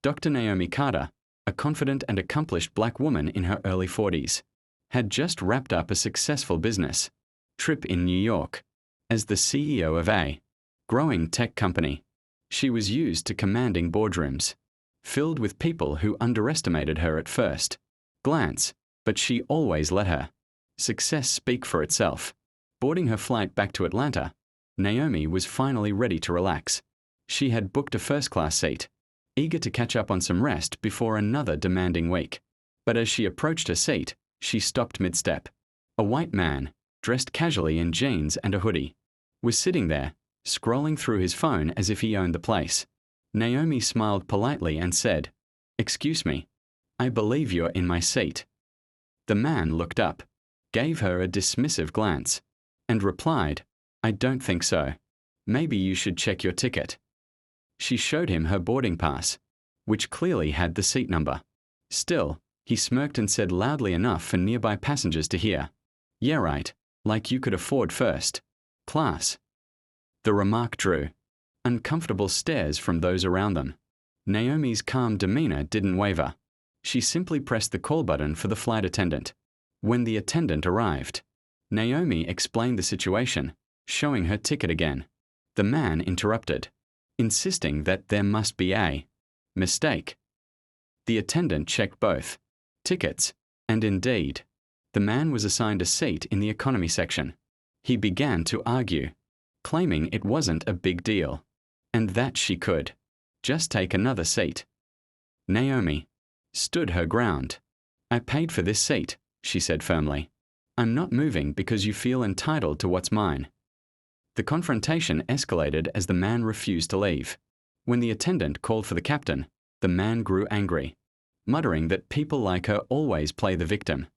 Dr. Naomi Carter, a confident and accomplished black woman in her early 40s, had just wrapped up a successful business trip in New York. As the CEO of a growing tech company, she was used to commanding boardrooms, filled with people who underestimated her at first glance, but she always let her success speak for itself. Boarding her flight back to Atlanta, Naomi was finally ready to relax. She had booked a first-class seat, eager to catch up on some rest before another demanding week. But as she approached her seat, she stopped mid-step. A white man, dressed casually in jeans and a hoodie, was sitting there, scrolling through his phone as if he owned the place. Naomi smiled politely and said, "Excuse me, I believe you're in my seat." The man looked up, gave her a dismissive glance, and replied, "I don't think so. Maybe you should check your ticket." She showed him her boarding pass, which clearly had the seat number. Still, he smirked and said loudly enough for nearby passengers to hear, "Yeah, right, like you could afford first class." The remark drew uncomfortable stares from those around them. Naomi's calm demeanor didn't waver. She simply pressed the call button for the flight attendant. When the attendant arrived, Naomi explained the situation, showing her ticket again. The man interrupted, insisting that there must be a mistake. The attendant checked both tickets, and indeed, the man was assigned a seat in the economy section. He began to argue, claiming it wasn't a big deal, and that she could just take another seat. Naomi stood her ground. "I paid for this seat," she said firmly. "I'm not moving because you feel entitled to what's mine." The confrontation escalated as the man refused to leave. When the attendant called for the captain, the man grew angry, muttering that people like her always play the victim.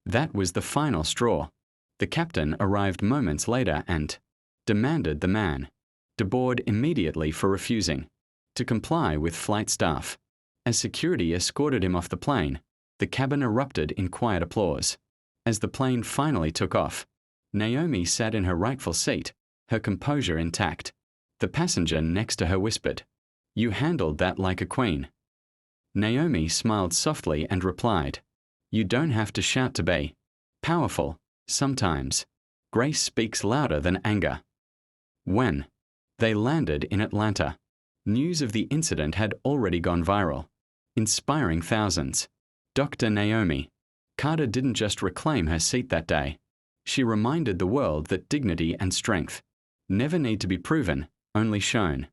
That was the final straw. The captain arrived moments later and demanded the man deboard immediately for refusing to comply with flight staff. As security escorted him off the plane, the cabin erupted in quiet applause. As the plane finally took off, Naomi sat in her rightful seat, her composure intact. The passenger next to her whispered, "You handled that like a queen." Naomi smiled softly and replied, "You don't have to shout to be powerful. Sometimes grace speaks louder than anger." When they landed in Atlanta, news of the incident had already gone viral, inspiring thousands. Dr. Naomi Carter didn't just reclaim her seat that day. She reminded the world that dignity and strength never need to be proven, only shown.